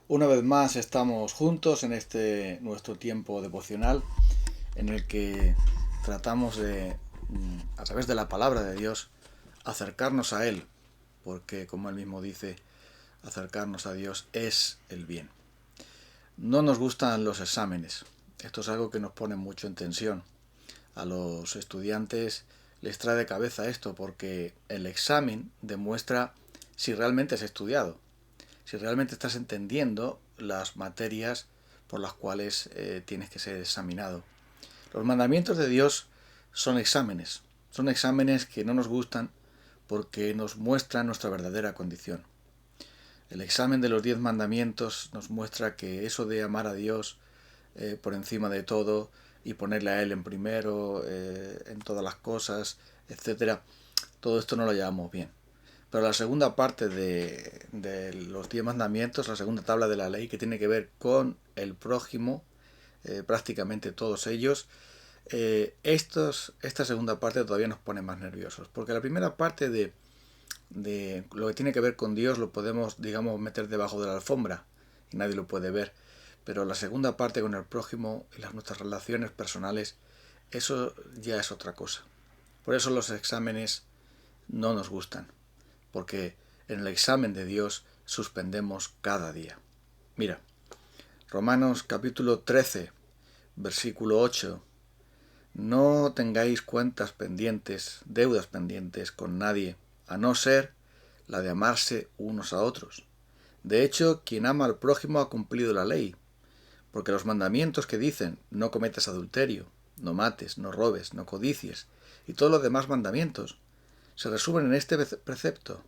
Una vez más estamos juntos en este nuestro tiempo devocional en el que tratamos de, a través de la palabra de Dios, acercarnos a Él, porque como Él mismo dice, acercarnos a Dios es el bien. No nos gustan los exámenes. Esto es algo que nos pone mucho en tensión. A los estudiantes les trae de cabeza esto porque el examen demuestra si realmente has estudiado, si realmente estás entendiendo las materias por las cuales tienes que ser examinado. Los mandamientos de Dios son exámenes que no nos gustan porque nos muestran nuestra verdadera condición. El examen de los 10 mandamientos nos muestra que eso de amar a Dios por encima de todo y ponerle a Él en primero en todas las cosas, etcétera, todo esto no lo llevamos bien. Pero la segunda parte de los 10 mandamientos, la segunda tabla de la ley, que tiene que ver con el prójimo, prácticamente todos ellos, esta segunda parte todavía nos pone más nerviosos. Porque la primera parte de lo que tiene que ver con Dios lo podemos, digamos, meter debajo de la alfombra y nadie lo puede ver. Pero la segunda parte con el prójimo y nuestras relaciones personales, eso ya es otra cosa. Por eso los exámenes no nos gustan, porque en el examen de Dios suspendemos cada día. Mira, Romanos capítulo 13, versículo 8. No tengáis cuentas pendientes, deudas pendientes con nadie, a no ser la de amarse unos a otros. De hecho, quien ama al prójimo ha cumplido la ley, porque los mandamientos que dicen no cometas adulterio, no mates, no robes, no codicies, y todos los demás mandamientos, se resumen en este precepto: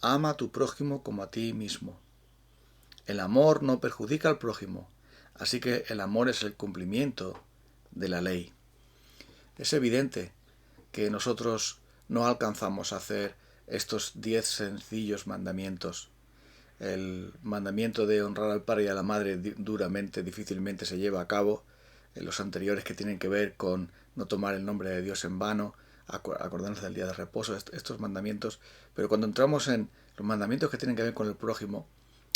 ama a tu prójimo como a ti mismo. El amor no perjudica al prójimo, así que el amor es el cumplimiento de la ley. Es evidente que nosotros no alcanzamos a hacer estos 10 sencillos mandamientos. El mandamiento de honrar al padre y a la madre difícilmente se lleva a cabo. Los anteriores que tienen que ver con no tomar el nombre de Dios en vano, acordarnos del día de reposo, estos mandamientos. Pero cuando entramos en los mandamientos que tienen que ver con el prójimo,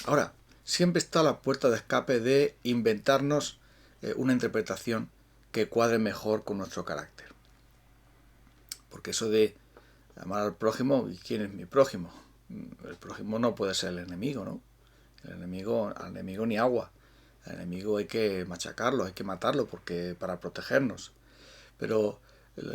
ahora, siempre está la puerta de escape de inventarnos una interpretación que cuadre mejor con nuestro carácter. Porque eso de amar al prójimo, ¿y quién es mi prójimo? El prójimo no puede ser el enemigo, ¿no? Al enemigo ni agua. Al enemigo hay que machacarlo, hay que matarlo para protegernos. Pero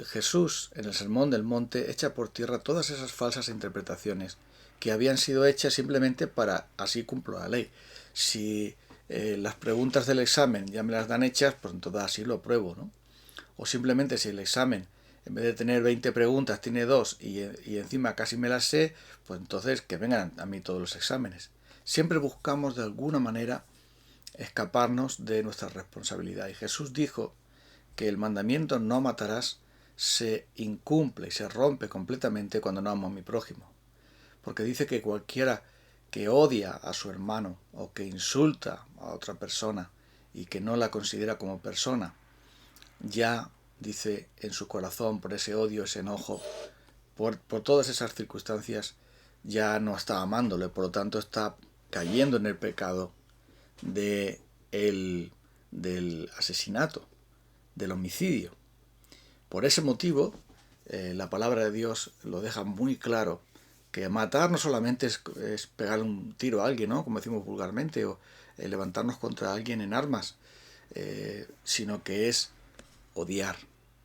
Jesús, en el Sermón del Monte, echa por tierra todas esas falsas interpretaciones que habían sido hechas simplemente para así cumplo la ley. Si las preguntas del examen ya me las dan hechas, pues entonces así lo apruebo, ¿no? O simplemente si el examen, en vez de tener 20 preguntas, tiene 2 y encima casi me las sé, pues entonces que vengan a mí todos los exámenes. Siempre buscamos de alguna manera escaparnos de nuestra responsabilidad. Y Jesús dijo que el mandamiento no matarás se incumple y se rompe completamente cuando no amo a mi prójimo. Porque dice que cualquiera que odia a su hermano o que insulta a otra persona y que no la considera como persona, ya dice en su corazón por ese odio, ese enojo, por todas esas circunstancias, ya no está amándole, por lo tanto está cayendo en el pecado de del asesinato, del homicidio. Por ese motivo, la palabra de Dios lo deja muy claro, que matar no solamente es pegar un tiro a alguien, ¿no? Como decimos vulgarmente, o levantarnos contra alguien en armas, sino que es odiar.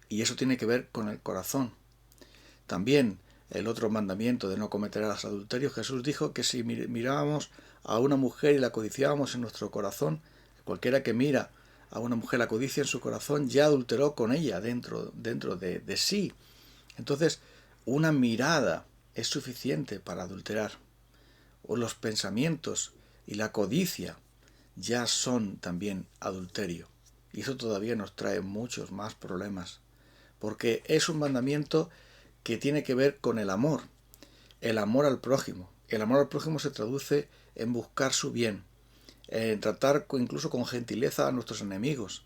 Y eso tiene que ver con el corazón. También el otro mandamiento de no cometerás adulterio, Jesús dijo que si mirábamos a una mujer y la codiciábamos en nuestro corazón, cualquiera que mira a una mujer la codicia en su corazón ya adulteró con ella dentro de sí. Entonces, una mirada es suficiente para adulterar. O los pensamientos y la codicia ya son también adulterio. Y eso todavía nos trae muchos más problemas. Porque es un mandamiento que tiene que ver con el amor al prójimo. El amor al prójimo se traduce en buscar su bien, en tratar incluso con gentileza a nuestros enemigos.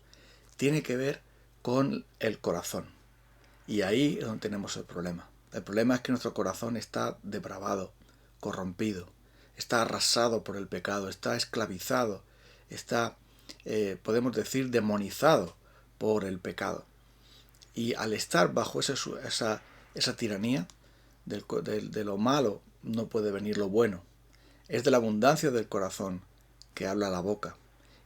Tiene que ver con el corazón. Y ahí es donde tenemos el problema. El problema es que nuestro corazón está depravado, corrompido. está arrasado por el pecado, está esclavizado, está, podemos decir, demonizado por el pecado. Y al estar bajo esa tiranía de lo malo, no puede venir lo bueno. Es de la abundancia del corazón que habla la boca.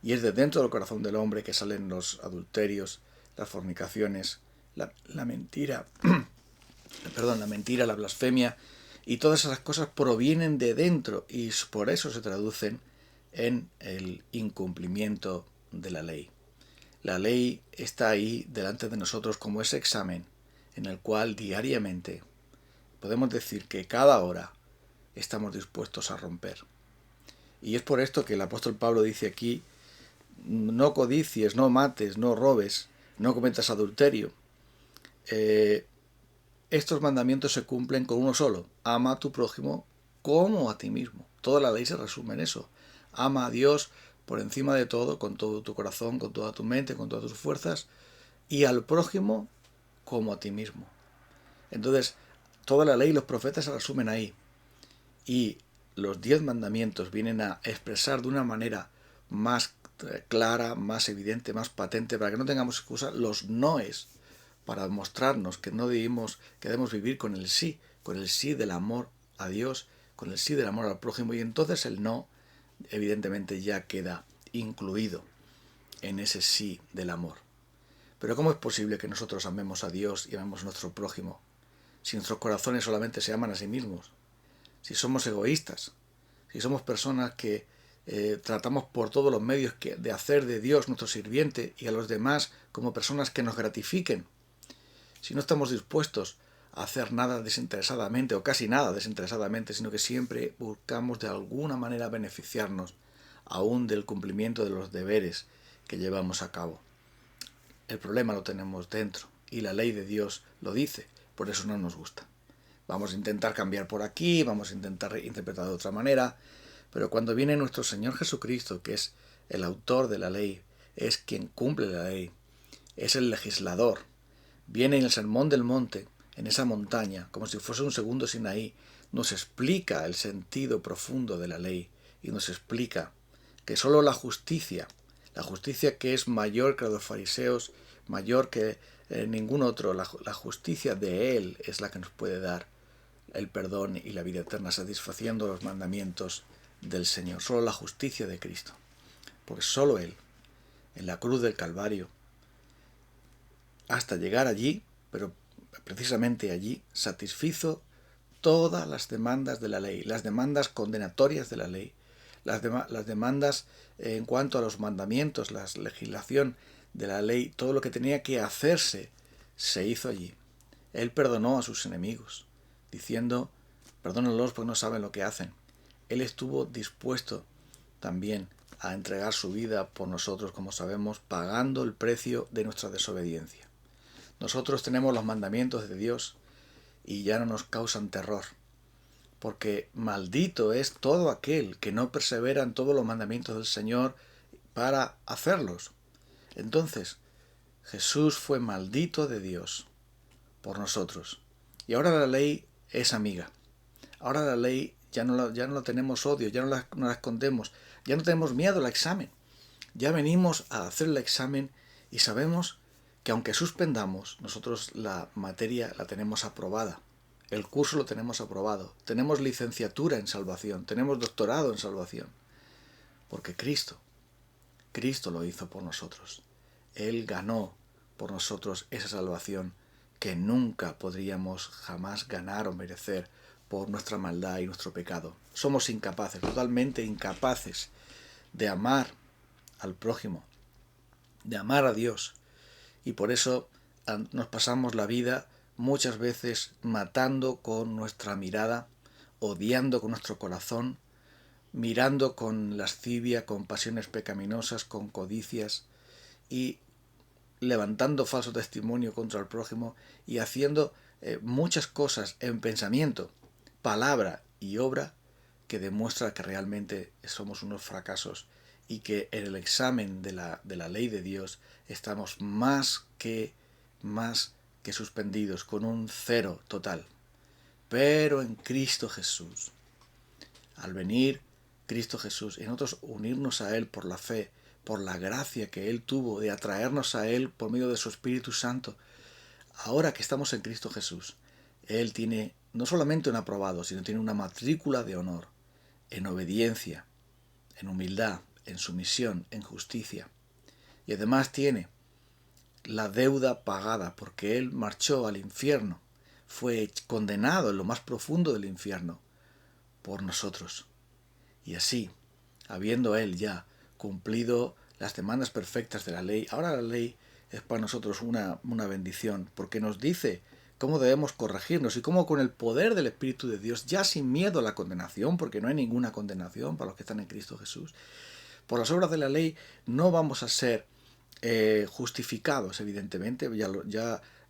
Y es de dentro del corazón del hombre que salen los adulterios, las fornicaciones, la mentira, la mentira, la blasfemia, y todas esas cosas provienen de dentro y por eso se traducen en el incumplimiento de la ley. La ley está ahí delante de nosotros como ese examen en el cual diariamente podemos decir que cada hora estamos dispuestos a romper. Y es por esto que el apóstol Pablo dice aquí: no codicies, no mates, no robes, no cometas adulterio. Estos mandamientos se cumplen con uno solo: ama a tu prójimo como a ti mismo. Toda la ley se resume en eso. Ama a Dios por encima de todo, con todo tu corazón, con toda tu mente, con todas tus fuerzas, y al prójimo como a ti mismo. Entonces, toda la ley y los profetas se resumen ahí. Y los 10 mandamientos vienen a expresar de una manera más clara, más evidente, más patente, para que no tengamos excusa, los noes, para mostrarnos que no debemos vivir con el sí del amor a Dios, con el sí del amor al prójimo, y entonces el no evidentemente ya queda incluido en ese sí del amor. Pero ¿cómo es posible que nosotros amemos a Dios y amemos a nuestro prójimo si nuestros corazones solamente se aman a sí mismos? Si somos egoístas, si somos personas que tratamos por todos los medios de hacer de Dios nuestro sirviente y a los demás como personas que nos gratifiquen, si no estamos dispuestos a hacer nada desinteresadamente o casi nada desinteresadamente, sino que siempre buscamos de alguna manera beneficiarnos aún del cumplimiento de los deberes que llevamos a cabo. El problema lo tenemos dentro y la ley de Dios lo dice, por eso no nos gusta. Vamos a intentar cambiar por aquí, vamos a intentar interpretar de otra manera, pero cuando viene nuestro Señor Jesucristo, que es el autor de la ley, es quien cumple la ley, es el legislador, viene en el Sermón del Monte, en esa montaña, como si fuese un segundo Sinaí, nos explica el sentido profundo de la ley y nos explica que sólo la justicia que es mayor que la de los fariseos, mayor que ningún otro, la justicia de Él es la que nos puede dar el perdón y la vida eterna, satisfaciendo los mandamientos del Señor. Solo la justicia de Cristo, porque solo Él, en la cruz del Calvario, hasta llegar allí, pero precisamente allí, satisfizo todas las demandas de la ley, las demandas condenatorias de la ley, las demandas en cuanto a los mandamientos, la legislación de la ley, todo lo que tenía que hacerse, se hizo allí. Él perdonó a sus enemigos, diciendo: perdónenlos porque no saben lo que hacen. Él estuvo dispuesto también a entregar su vida por nosotros, como sabemos, pagando el precio de nuestra desobediencia. Nosotros tenemos los mandamientos de Dios y ya no nos causan terror, porque maldito es todo aquel que no persevera en todos los mandamientos del Señor para hacerlos. Entonces, Jesús fue maldito de Dios por nosotros. Y ahora la ley es amiga. Ahora la ley ya no la tenemos odio, ya no la escondemos, ya no tenemos miedo al examen. Ya venimos a hacer el examen y sabemos que aunque suspendamos, nosotros la materia la tenemos aprobada. El curso lo tenemos aprobado. Tenemos licenciatura en salvación, tenemos doctorado en salvación. Porque Cristo lo hizo por nosotros. Él ganó por nosotros esa salvación que nunca podríamos jamás ganar o merecer por nuestra maldad y nuestro pecado. Somos incapaces, totalmente incapaces de amar al prójimo, de amar a Dios. Y por eso nos pasamos la vida muchas veces matando con nuestra mirada, odiando con nuestro corazón, mirando con lascivia, con pasiones pecaminosas, con codicias y levantando falso testimonio contra el prójimo y haciendo muchas cosas en pensamiento, palabra y obra que demuestra que realmente somos unos fracasos y que en el examen de la ley de Dios estamos más que suspendidos, con un 0 total. Pero en Cristo Jesús, Al venir Cristo Jesús y nosotros unirnos a Él por la fe, por la gracia que Él tuvo de atraernos a Él por medio de su Espíritu Santo, ahora que estamos en Cristo Jesús, Él tiene no solamente un aprobado, sino tiene una matrícula de honor, en obediencia, en humildad, en sumisión, en justicia. Y además tiene la deuda pagada, porque Él marchó al infierno, fue condenado en lo más profundo del infierno por nosotros. Y así, habiendo Él ya cumplido las demandas perfectas de la ley, ahora la ley es para nosotros una bendición, porque nos dice cómo debemos corregirnos y cómo con el poder del Espíritu de Dios, ya sin miedo a la condenación, porque no hay ninguna condenación para los que están en Cristo Jesús, por las obras de la ley no vamos a ser justificados, evidentemente, ya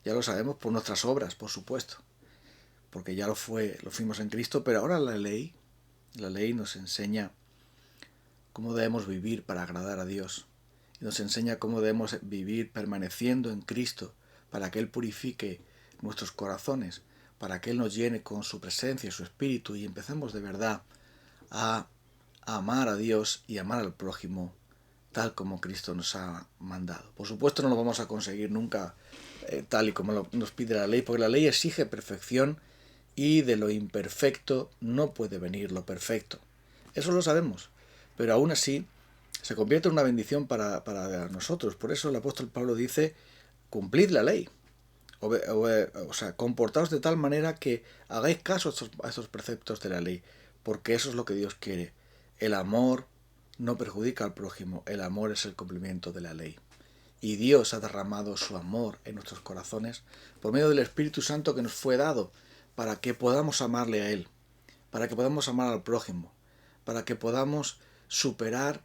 lo sabemos por nuestras obras, por supuesto, porque ya lo fuimos en Cristo, pero ahora la ley nos enseña cómo debemos vivir para agradar a Dios, y nos enseña cómo debemos vivir permaneciendo en Cristo, para que Él purifique nuestros corazones, para que Él nos llene con su presencia y su espíritu, y empecemos de verdad a amar a Dios y amar al prójimo tal como Cristo nos ha mandado. Por supuesto no lo vamos a conseguir nunca tal y como nos pide la ley, porque la ley exige perfección y de lo imperfecto no puede venir lo perfecto. Eso lo sabemos, pero aún así se convierte en una bendición para nosotros. Por eso el apóstol Pablo dice, cumplid la ley. O sea, comportaos de tal manera que hagáis caso a estos preceptos de la ley, porque eso es lo que Dios quiere. El amor no perjudica al prójimo, el amor es el cumplimiento de la ley. Y Dios ha derramado su amor en nuestros corazones por medio del Espíritu Santo que nos fue dado para que podamos amarle a Él, para que podamos amar al prójimo, para que podamos superar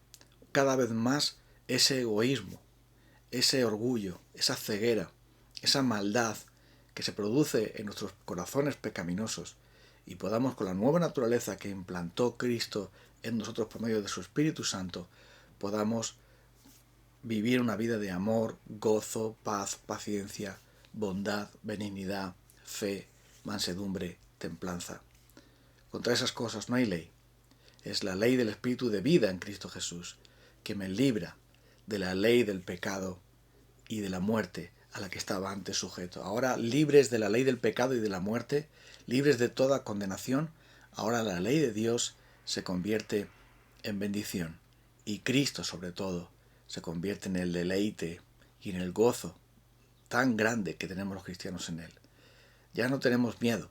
cada vez más ese egoísmo, ese orgullo, esa ceguera, esa maldad que se produce en nuestros corazones pecaminosos, y podamos, con la nueva naturaleza que implantó Cristo en nosotros por medio de su Espíritu Santo, podamos vivir una vida de amor, gozo, paz, paciencia, bondad, benignidad, fe, mansedumbre, templanza. Contra esas cosas no hay ley. Es la ley del Espíritu de vida en Cristo Jesús, que me libra de la ley del pecado y de la muerte a la que estaba antes sujeto. Ahora, libres de la ley del pecado y de la muerte, libres de toda condenación, ahora la ley de Dios se convierte en bendición. Y Cristo, sobre todo, se convierte en el deleite y en el gozo tan grande que tenemos los cristianos en Él. Ya no tenemos miedo.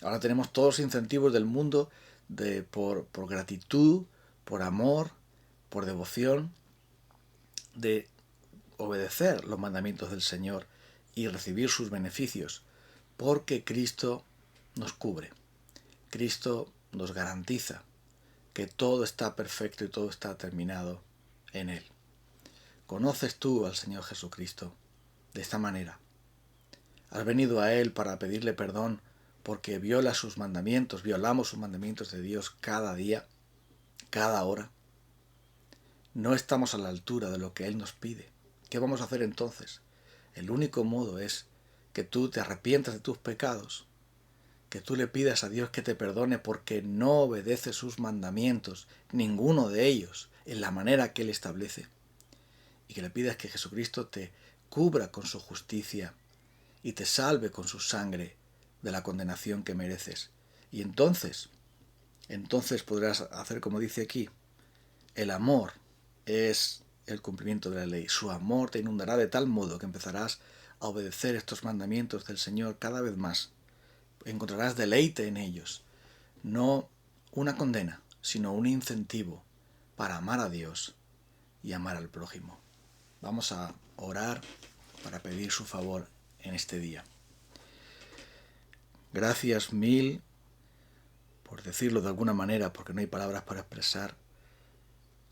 Ahora tenemos todos los incentivos del mundo por gratitud, por amor, por devoción, de obedecer los mandamientos del Señor y recibir sus beneficios, porque Cristo nos cubre. Cristo nos garantiza que todo está perfecto y todo está terminado en Él. ¿Conoces tú al Señor Jesucristo de esta manera? ¿Has venido a Él para pedirle perdón porque violamos sus mandamientos de Dios cada día, cada hora? No estamos a la altura de lo que Él nos pide. ¿Qué vamos a hacer entonces? El único modo es que tú te arrepientas de tus pecados, que tú le pidas a Dios que te perdone porque no obedeces sus mandamientos, ninguno de ellos, en la manera que Él establece, y que le pidas que Jesucristo te cubra con su justicia y te salve con su sangre de la condenación que mereces. Y entonces podrás hacer como dice aquí, el amor es el cumplimiento de la ley. Su amor te inundará de tal modo que empezarás a obedecer estos mandamientos del Señor cada vez más. Encontrarás deleite en ellos. No una condena, sino un incentivo para amar a Dios y amar al prójimo. Vamos a orar para pedir su favor en este día. Gracias mil, por decirlo de alguna manera, porque no hay palabras para expresar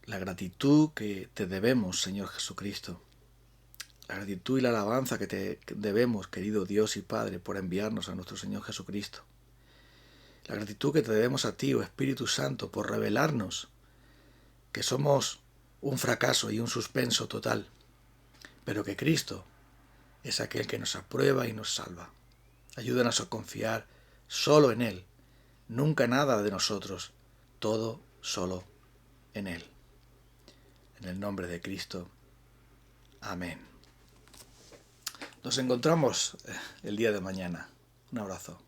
la gratitud que te debemos, Señor Jesucristo. La gratitud y la alabanza que te debemos, querido Dios y Padre, por enviarnos a nuestro Señor Jesucristo. La gratitud que te debemos a ti, oh Espíritu Santo, por revelarnos que somos un fracaso y un suspenso total, pero que Cristo es aquel que nos aprueba y nos salva. Ayúdanos a confiar solo en Él, nunca nada de nosotros, todo solo en Él. En el nombre de Cristo. Amén. Nos encontramos el día de mañana. Un abrazo.